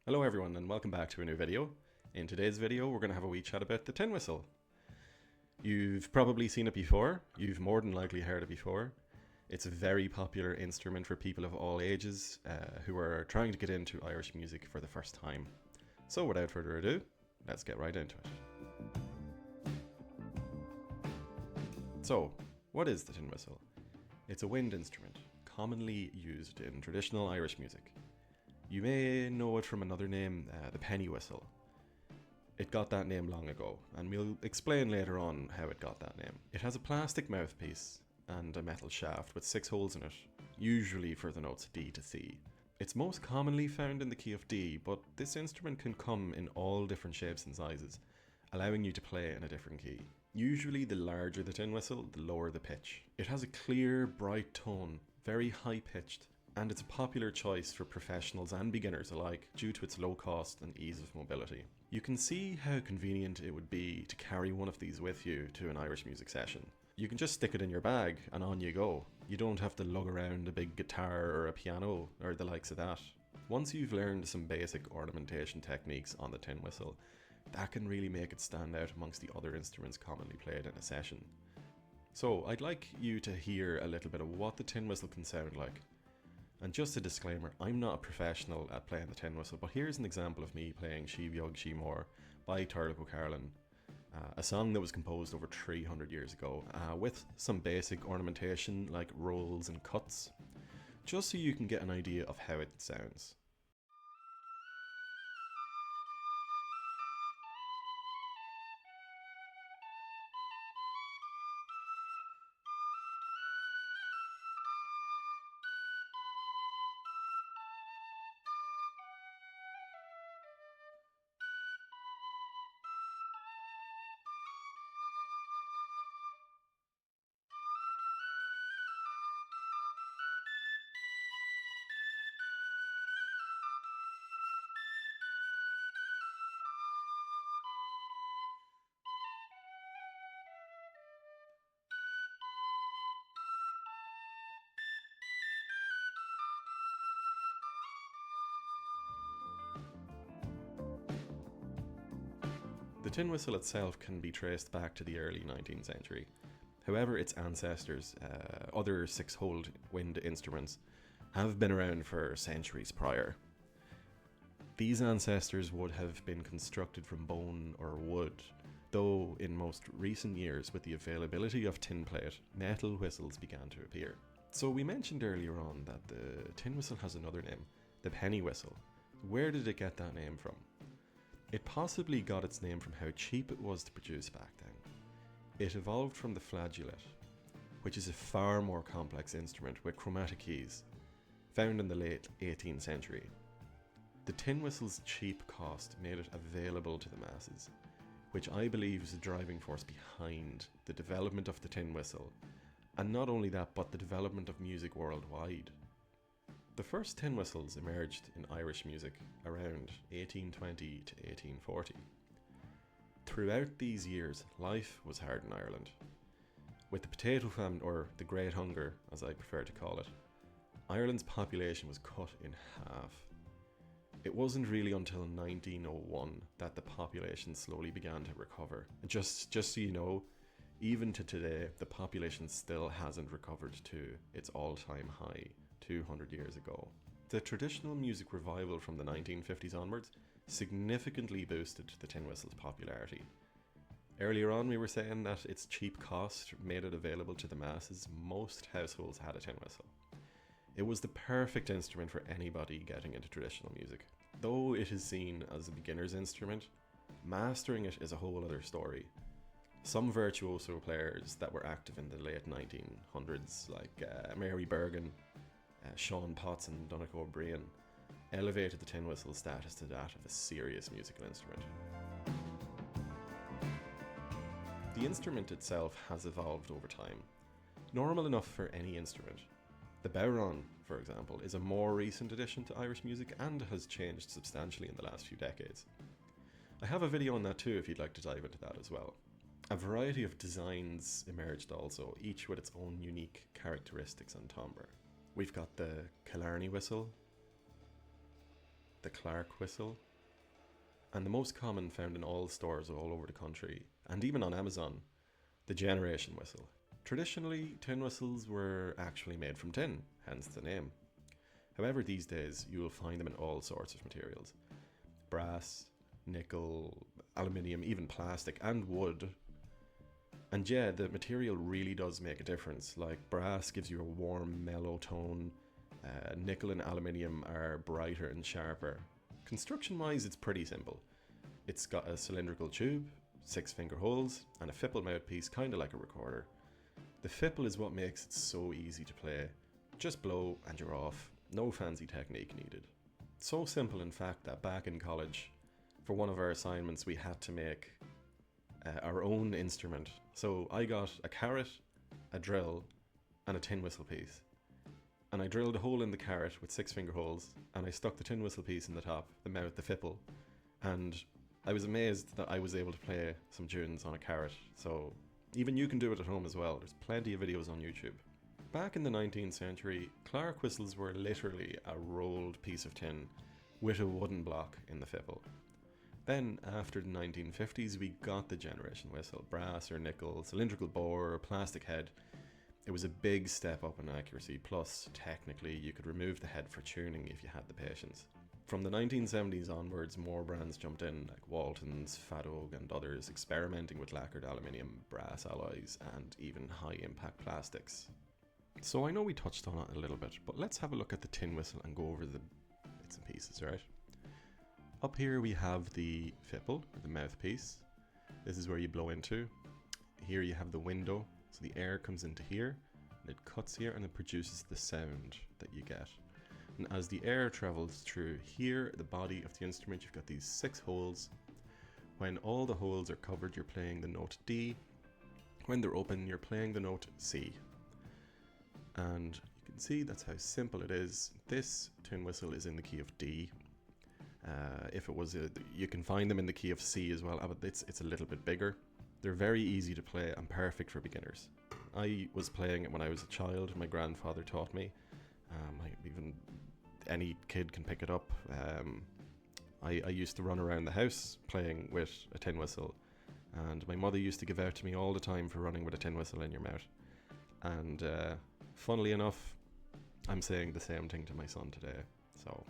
Hello everyone and welcome back to a new video. In today's video we're going to have a wee chat about the tin whistle. You've probably seen it before, you've more than likely heard it before. It's a very popular instrument for people of all ages who are trying to get into Irish music for the first time. So without further ado, let's get right into it. So, what is the tin whistle? It's a wind instrument, commonly used in traditional Irish music. You may know it from another name, the penny whistle. It got that name long ago, and we'll explain later on how it got that name. It has a plastic mouthpiece and a metal shaft with 6 holes in it, usually for the notes D to C. It's most commonly found in the key of D, but this instrument can come in all different shapes and sizes, allowing you to play in a different key. Usually the larger the tin whistle, the lower the pitch. It has a clear, bright tone, very high pitched, and it's a popular choice for professionals and beginners alike due to its low cost and ease of mobility. You can see how convenient it would be to carry one of these with you to an Irish music session. You can just stick it in your bag and on you go. You don't have to lug around a big guitar or a piano or the likes of that. Once you've learned some basic ornamentation techniques on the tin whistle, that can really make it stand out amongst the other instruments commonly played in a session. So I'd like you to hear a little bit of what the tin whistle can sound like. And just a disclaimer, I'm not a professional at playing the tin whistle, but here's an example of me playing Feadóg by Feadóg, a song that was composed over 300 years ago, with some basic ornamentation like rolls and cuts, just so you can get an idea of how it sounds. The tin whistle itself can be traced back to the early 19th century. However, its ancestors, other 6-holed wind instruments, have been around for centuries prior. These ancestors would have been constructed from bone or wood, though in most recent years, with the availability of tin plate, metal whistles began to appear. So we mentioned earlier on that the tin whistle has another name, the penny whistle. Where did it get that name from? It possibly got its name from how cheap it was to produce back then. It evolved from the flageolet, which is a far more complex instrument with chromatic keys, found in the late 18th century. The tin whistle's cheap cost made it available to the masses, which I believe is the driving force behind the development of the tin whistle, and not only that, but the development of music worldwide. The first tin whistles emerged in Irish music around 1820 to 1840. Throughout these years, life was hard in Ireland. With the potato famine, or the Great Hunger as I prefer to call it, Ireland's population was cut in half. It wasn't really until 1901 that the population slowly began to recover. And just so you know, even to today, the population still hasn't recovered to its all-time high 200 years ago. The traditional music revival from the 1950s onwards significantly boosted the tin whistle's popularity. Earlier on we were saying that its cheap cost made it available to the masses. Most households had a tin whistle. It was the perfect instrument for anybody getting into traditional music. Though it is seen as a beginner's instrument, mastering it is a whole other story. Some virtuoso players that were active in the late 1900s, like Mary Bergin, Sean Potts and Donnacha O'Brien, elevated the tin whistle's status to that of a serious musical instrument. The instrument itself has evolved over time, normal enough for any instrument. The bodhrán, for example, is a more recent addition to Irish music and has changed substantially in the last few decades. I have a video on that too if you'd like to dive into that as well. A variety of designs emerged also, each with its own unique characteristics and timbre. We've got the Killarney whistle, the Clark whistle, and the most common found in all stores all over the country, and even on Amazon, the generation whistle. Traditionally, tin whistles were actually made from tin, hence the name. However, these days you will find them in all sorts of materials. Brass, nickel, aluminium, even plastic, and wood. And yeah, the material really does make a difference. Like brass gives you a warm, mellow tone. Nickel and aluminium are brighter and sharper. Construction-wise, it's pretty simple. It's got a cylindrical tube, 6 finger holes, and a fipple mouthpiece, kinda like a recorder. The fipple is what makes it so easy to play. Just blow and you're off. No fancy technique needed. So simple, in fact, that back in college, for one of our assignments, we had to make our own instrument. So I got a carrot, a drill, and a tin whistle piece. And I drilled a hole in the carrot with 6 finger holes, and I stuck the tin whistle piece in the top, the mouth, the fipple, and I was amazed that I was able to play some tunes on a carrot. So even you can do it at home as well. There's plenty of videos on YouTube. Back in the 19th century, Clark whistles were literally a rolled piece of tin with a wooden block in the fipple. Then, after the 1950s, we got the generation whistle, brass or nickel, cylindrical bore, or plastic head. It was a big step up in accuracy, plus technically you could remove the head for tuning if you had the patience. From the 1970s onwards, more brands jumped in, like Walton's, Feadóg and others, experimenting with lacquered aluminium, brass alloys and even high impact plastics. So I know we touched on it a little bit, but let's have a look at the tin whistle and go over the bits and pieces, right? Up here we have the fipple, or the mouthpiece. This is where you blow into. Here you have the window, so the air comes into here, and it cuts here and it produces the sound that you get. And as the air travels through here, the body of the instrument, you've got these 6 holes. When all the holes are covered, you're playing the note D. When they're open, you're playing the note C. And you can see that's how simple it is. This tin whistle is in the key of D. If it was, you can find them in the key of C as well, but it's a little bit bigger. They're very easy to play and perfect for beginners. I was playing it when I was a child. My grandfather taught me. Even any kid can pick it up. I used to run around the house playing with a tin whistle, and my mother used to give out to me all the time for running with a tin whistle in your mouth. And funnily enough, I'm saying the same thing to my son today. So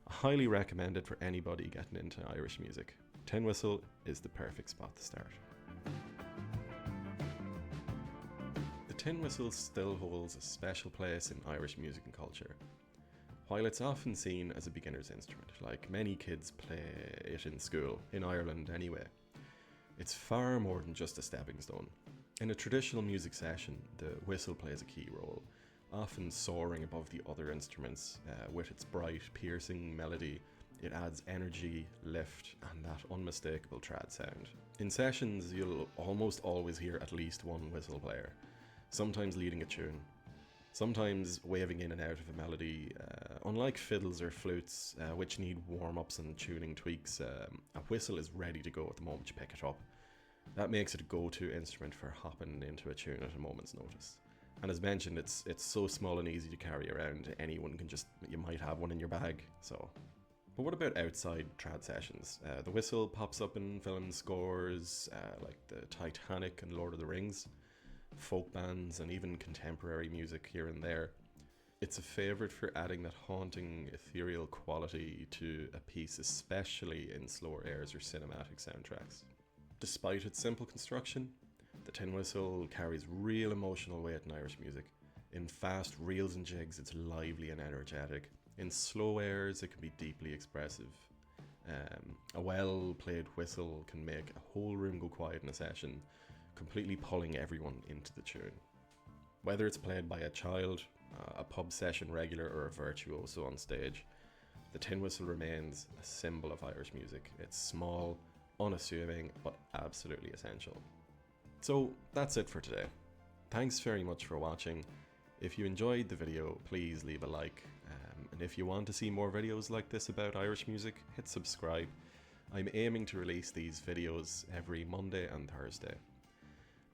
I highly recommend it for anybody getting into Irish music. Tin whistle is the perfect spot to start. The tin whistle still holds a special place in Irish music and culture. While it's often seen as a beginner's instrument, like many kids play it in school, in Ireland anyway, it's far more than just a stepping stone. In a traditional music session, the whistle plays a key role, often soaring above the other instruments with its bright, piercing melody. It adds energy, lift, and that unmistakable trad sound. In sessions, you'll almost always hear at least one whistle player, sometimes leading a tune, sometimes waving in and out of a melody. Unlike fiddles or flutes, which need warm-ups and tuning tweaks, a whistle is ready to go at the moment you pick it up. That makes it a go-to instrument for hopping into a tune at a moment's notice. And as mentioned, it's so small and easy to carry around. Anyone can you might have one in your bag. So, but what about outside trad sessions? The whistle pops up in film scores like the Titanic and Lord of the Rings, folk bands, and even contemporary music here and there. It's a favourite for adding that haunting, ethereal quality to a piece, especially in slower airs or cinematic soundtracks. Despite its simple construction, the tin whistle carries real emotional weight in Irish music. In fast reels and jigs, it's lively and energetic. In slow airs, it can be deeply expressive. A well-played whistle can make a whole room go quiet in a session, completely pulling everyone into the tune. Whether it's played by a child, a pub session regular, or a virtuoso on stage, the tin whistle remains a symbol of Irish music. It's small, unassuming, but absolutely essential. So that's it for today. Thanks very much for watching. If you enjoyed the video, please leave a like. And if you want to see more videos like this about Irish music, hit subscribe. I'm aiming to release these videos every Monday and Thursday.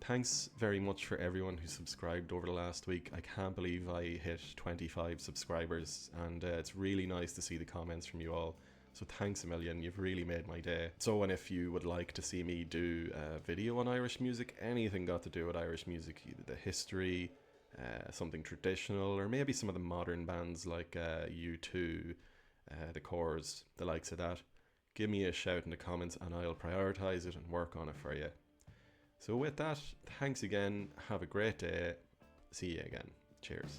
Thanks very much for everyone who subscribed over the last week. I can't believe I hit 25 subscribers, and it's really nice to see the comments from you all. So thanks a million, you've really made my day. So, and if you would like to see me do a video on Irish music, anything got to do with Irish music, either the history, something traditional, or maybe some of the modern bands like U2, the Corrs, the likes of that, give me a shout in the comments and I'll prioritise it and work on it for you. So with that, thanks again, have a great day, see you again, cheers.